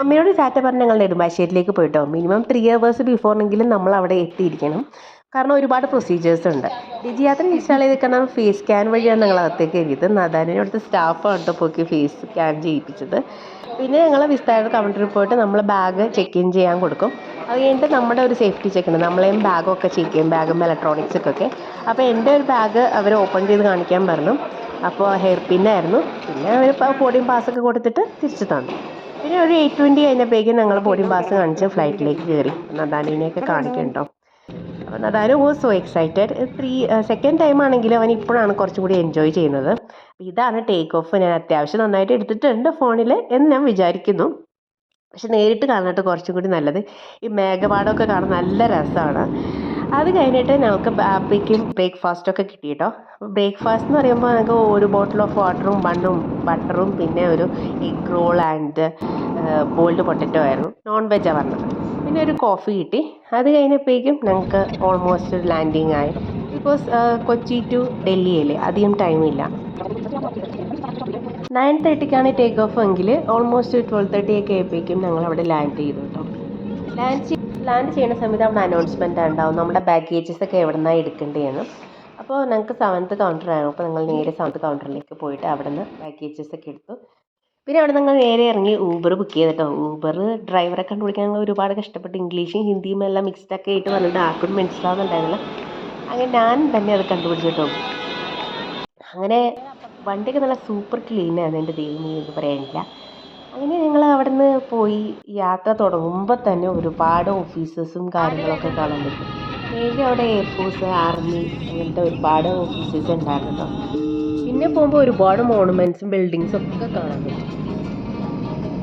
അമ്മയോട് ടാറ്റ പറഞ്ഞ് ഞങ്ങൾ നെടുമ്പാശ്ശേരിയിലേക്ക് പോയിട്ടോ. മിനിമം 3 hours ബിഫോറെങ്കിലും നമ്മൾ അവിടെ എത്തിയിരിക്കണം. കാരണം ഒരുപാട് പ്രൊസീജിയേഴ്സ് ഉണ്ട്. ഡിജിയാത്ര ഇൻസ്റ്റാൾ ചെയ്തിരിക്കണം ഫേസ് സ്കാൻ വഴിയാണ് ഞങ്ങൾ അകത്തേക്ക് കയറിയത്. നദാനിൻ്റെ അവിടുത്തെ സ്റ്റാഫാണ് കേട്ടോ പോയി ഫേസ് സ്കാൻ ചെയ്യിപ്പിച്ചത്. പിന്നെ ഞങ്ങൾ വിസ്താര കൗണ്ടറിൽ പോയിട്ട് നമ്മൾ ബാഗ് ചെക്ക് ഇൻ ചെയ്യാൻ കൊടുക്കും. അത് കഴിഞ്ഞിട്ട് നമ്മുടെ ഒരു സേഫ്റ്റി ചെക്ക് ഉണ്ട്. നമ്മളെയും ബാഗൊക്കെ ചെക്ക് ചെയ്യും, ബാഗും ഇലക്ട്രോണിക്സൊക്കെ. അപ്പോൾ എൻ്റെ ഒരു ബാഗ് അവർ ഓപ്പൺ ചെയ്ത് കാണിക്കാൻ പറഞ്ഞു. അപ്പോൾ ഹെയർ പിന്നായിരുന്നു. പിന്നെ അവർ ബോർഡിംഗ് പാസ്സൊക്കെ കൊടുത്തിട്ട് തിരിച്ചു തന്നു. പിന്നെ ഒരു 8:20 കഴിഞ്ഞപ്പോഴേക്കും ഞങ്ങൾ ബോർഡിംഗ് പാസ് കാണിച്ച് ഫ്ലൈറ്റിലേക്ക് കയറി. നദാനിനെയൊക്കെ കാണിക്കണ്ടോ. അപ്പോൾ Nathan was so excited. Second time ആണെങ്കിലും അവൻ ഇപ്പോഴാണ് കുറച്ചും കൂടി എൻജോയ് ചെയ്യുന്നത്. ഇതാണ് ടേക്ക് ഓഫ്. ഞാൻ അത്യാവശ്യം നന്നായിട്ട് എടുത്തിട്ടുണ്ട് ഫോണിൽ എന്ന് ഞാൻ വിചാരിക്കുന്നു. പക്ഷെ നേരിട്ട് കാണാനായിട്ട് കുറച്ചും കൂടി നല്ലത്. ഈ മേഘപാടമൊക്കെ കാണാൻ നല്ല രസമാണ്. അത് കഴിഞ്ഞിട്ട് ഞങ്ങൾക്ക് അപ്പോഴേക്കും ബ്രേക്ക്ഫാസ്റ്റൊക്കെ കിട്ടി കേട്ടോ. അപ്പോൾ ബ്രേക്ക്ഫാസ്റ്റ് എന്ന് പറയുമ്പോൾ ഞങ്ങൾക്ക് ഒരു ബോട്ടിൽ ഓഫ് വാട്ടറും ബണ്ണും ബട്ടറും പിന്നെ ഒരു egg role and boiled potato ആയിരുന്നു. നോൺ വെജാണ് പറഞ്ഞത്. പിന്നെ ഒരു കോഫി കിട്ടി. അത് കഴിഞ്ഞപ്പോഴേക്കും ഞങ്ങൾക്ക് ഓൾമോസ്റ്റ് ലാൻഡിങ് ആയി. ബിക്കോസ് കൊച്ചി ടു ഡൽഹിയല്ലേ, അധികം ടൈമില്ല. 9:30ക്കാണ് ടേക്ക് ഓഫ് എങ്കിൽ ഓൾമോസ്റ്റ് 12:30 ഒക്കെ ആയപ്പോഴേക്കും ഞങ്ങൾ അവിടെ ലാൻഡ് ചെയ്തു കേട്ടോ. ലാൻഡ് ചെയ്യുന്ന സമയത്ത് അവിടെ അനൗൺസ്മെൻ്റ് ഉണ്ടാവും നമ്മുടെ ബാഗേജസ് ഒക്കെ എവിടെ നിന്നാണ് എടുക്കേണ്ടതെന്ന്. അപ്പോൾ ഞങ്ങൾക്ക് 7th കൗണ്ടറായിരുന്നു. അപ്പോൾ ഞങ്ങൾ നേരെ 7th കൗണ്ടറിലേക്ക് പോയിട്ട് അവിടെ നിന്ന് ബാഗേജസ് ഒക്കെ എടുത്തു. പിന്നെ അവിടെ ഞങ്ങൾ നേരെ ഇറങ്ങി ഊബർ ബുക്ക് ചെയ്തിട്ടോ. ഊബർ ഡ്രൈവറെ കണ്ടുപിടിക്കാൻ ഞങ്ങൾ ഒരുപാട് കഷ്ടപ്പെട്ട് ഇംഗ്ലീഷും ഹിന്ദിയും എല്ലാം മിക്സ്ഡൊക്കെ ആയിട്ട് വന്നിട്ട് ആർക്കും മനസ്സിലാവുന്നുണ്ടായിരുന്നില്ല. അങ്ങനെ ഞാൻ തന്നെ അത് കണ്ടുപിടിച്ചിട്ടോ. അങ്ങനെ വണ്ടിയൊക്കെ നല്ല സൂപ്പർ ക്ലീനാണ്, എൻ്റെ ദൈവമേ എന്ന് പറയാനില്ല. അങ്ങനെ ഞങ്ങൾ അവിടെ നിന്ന് പോയി. യാത്ര തുടങ്ങുമ്പോൾ തന്നെ ഒരുപാട് ഓഫീസേഴ്സും കാര്യങ്ങളൊക്കെ കാണാൻ പറ്റും. മെയിൻലി അവിടെ എയർഫോഴ്സ്, ആർമി അങ്ങനത്തെ ഒരുപാട് ഓഫീസേഴ്സ് ഉണ്ടായിരുന്നു കേട്ടോ. പിന്നെ പോകുമ്പോൾ ഒരുപാട് മോണുമെൻറ്റ്സും ബിൽഡിങ്സും ഒക്കെ കാണാൻ പറ്റും.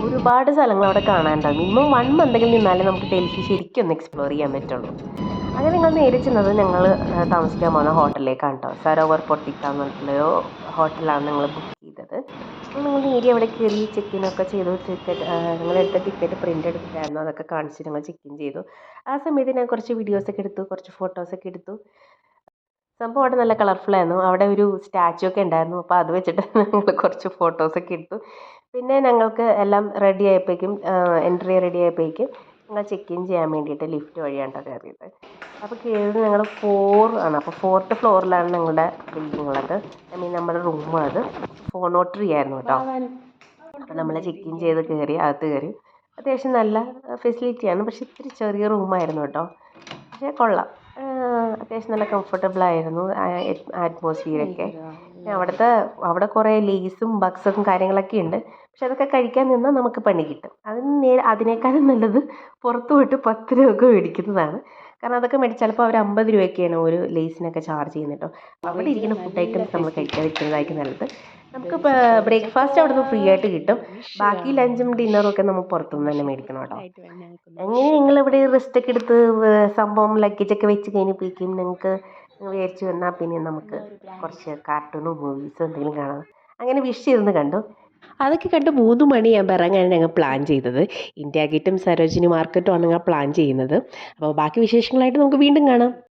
ഒരുപാട് സ്ഥലങ്ങൾ അവിടെ കാണാനുണ്ടാകും. മിനിമം 1 month നിന്നാലേ നമുക്ക് ഡൽഹി ശരിക്കും ഒന്ന് എക്സ്പ്ലോർ ചെയ്യാൻ പറ്റുള്ളൂ. അങ്ങനെ ഞങ്ങൾ നേരെ ചെന്നത് ഞങ്ങൾ താമസിക്കാൻ പോകുന്ന ഹോട്ടലിലേക്കാണ് കേട്ടോ. സരോവർ പൊട്ടിക്ക എന്ന് പറഞ്ഞിട്ടുള്ളൊരു ഹോട്ടലാണ് ഞങ്ങൾ ബുക്ക് ചെയ്തത്. അപ്പോൾ ഞങ്ങൾ നേരെ അവിടെ കയറി ചെക്കിനൊക്കെ ചെയ്തു. ഞങ്ങളെടുത്ത ടിക്കറ്റ് പ്രിൻ്റ് എടുത്തിട്ടായിരുന്നു, അതൊക്കെ കാണിച്ച് ഞങ്ങൾ ചെക്കിൻ ചെയ്തു. ആ സമയത്ത് ഞാൻ കുറച്ച് വീഡിയോസൊക്കെ എടുത്തു, കുറച്ച് ഫോട്ടോസൊക്കെ എടുത്തു. സംഭവം അവിടെ നല്ല കളർഫുള്ളായിരുന്നു. അവിടെ ഒരു സ്റ്റാച്ചു ഒക്കെ ഉണ്ടായിരുന്നു. അപ്പോൾ അത് വെച്ചിട്ട് ഞങ്ങൾ കുറച്ച് ഫോട്ടോസൊക്കെ എടുത്തു. പിന്നെ ഞങ്ങൾക്ക് എല്ലാം റെഡി ആയപ്പോഴേക്കും എൻട്രി റെഡി ആയപ്പോഴേക്കും ഞങ്ങൾ ചെക്ക് ഇൻ ചെയ്യാൻ വേണ്ടിയിട്ട് ലിഫ്റ്റ് വഴിയാണ് കയറിയത്. അപ്പോൾ കയറിയത് ഞങ്ങൾ 4 ആണ്. അപ്പോൾ 4th ഫ്ലോറിലാണ് ഞങ്ങളുടെ ബിൽഡിംഗ് ഉള്ളത്. നമ്മുടെ റൂം അത് 403 ആയിരുന്നു കേട്ടോ. അപ്പോൾ നമ്മൾ ചെക്ക് ഇൻ ചെയ്ത് കയറി, അകത്ത് കയറി. അത്യാവശ്യം നല്ല ഫെസിലിറ്റിയാണ്, പക്ഷേ ഇത്തിരി ചെറിയ റൂമായിരുന്നു കേട്ടോ. പക്ഷേ കൊള്ളാം, അത്യാവശ്യം നല്ല കംഫർട്ടബിൾ ആയിരുന്നു അറ്റ്മോസ്ഫിയറൊക്കെ. അവിടെ കുറേ ലേസും ബഗ്സും കാര്യങ്ങളൊക്കെ ഉണ്ട്. പക്ഷെ അതൊക്കെ കഴിക്കാൻ നിന്നാൽ നമുക്ക് പണി കിട്ടും. അതിനേക്കാളും നല്ലത് പുറത്ത് പോയിട്ട് 10 രൂപ മേടിക്കുന്നതാണ്. കാരണം അതൊക്കെ മേടിച്ച് ചിലപ്പോൾ അവർ 50 രൂപയൊക്കെയാണ് ഒരു ലേസിനൊക്കെ ചാർജ് ചെയ്യുന്നത് കേട്ടോ. അവിടെ ഇരിക്കുന്ന ഫുഡ് ഐറ്റംസ് നമ്മൾ കഴിക്കാതിരിക്കുന്നതായിരിക്കും നല്ലത്. നമുക്ക് ബ്രേക്ക്ഫാസ്റ്റ് അവിടെ നിന്ന് ഫ്രീ ആയിട്ട് കിട്ടും. ബാക്കി ലഞ്ചും ഡിന്നറും ഒക്കെ നമ്മൾ പുറത്തുനിന്ന് തന്നെ മേടിക്കണം കേട്ടോ. അങ്ങനെ ഞങ്ങളിവിടെ റെസ്റ്റൊക്കെ എടുത്ത് സംഭവം ലഗേജൊക്കെ വെച്ച് കഴിഞ്ഞപ്പോഴേക്കും ഞങ്ങൾക്ക് വിചാരിച്ചു വന്നാൽ പിന്നെ നമുക്ക് കുറച്ച് കാർട്ടൂണും മൂവീസും എന്തെങ്കിലും കാണാം. അങ്ങനെ വിഷ് ചെയ്തെന്ന് കണ്ടു. അതൊക്കെ കണ്ട് 3 മണിയാകുമ്പോൾ ഇറങ്ങാനാണ് ഞങ്ങൾ പ്ലാൻ ചെയ്തത്. ഇന്ത്യ ഗേറ്റും സരോജിനി മാർക്കറ്റും ആണ് ഞങ്ങൾ പ്ലാൻ ചെയ്യുന്നത്. അപ്പോൾ ബാക്കി വിശേഷങ്ങളായിട്ട് നമുക്ക് വീണ്ടും കാണാം.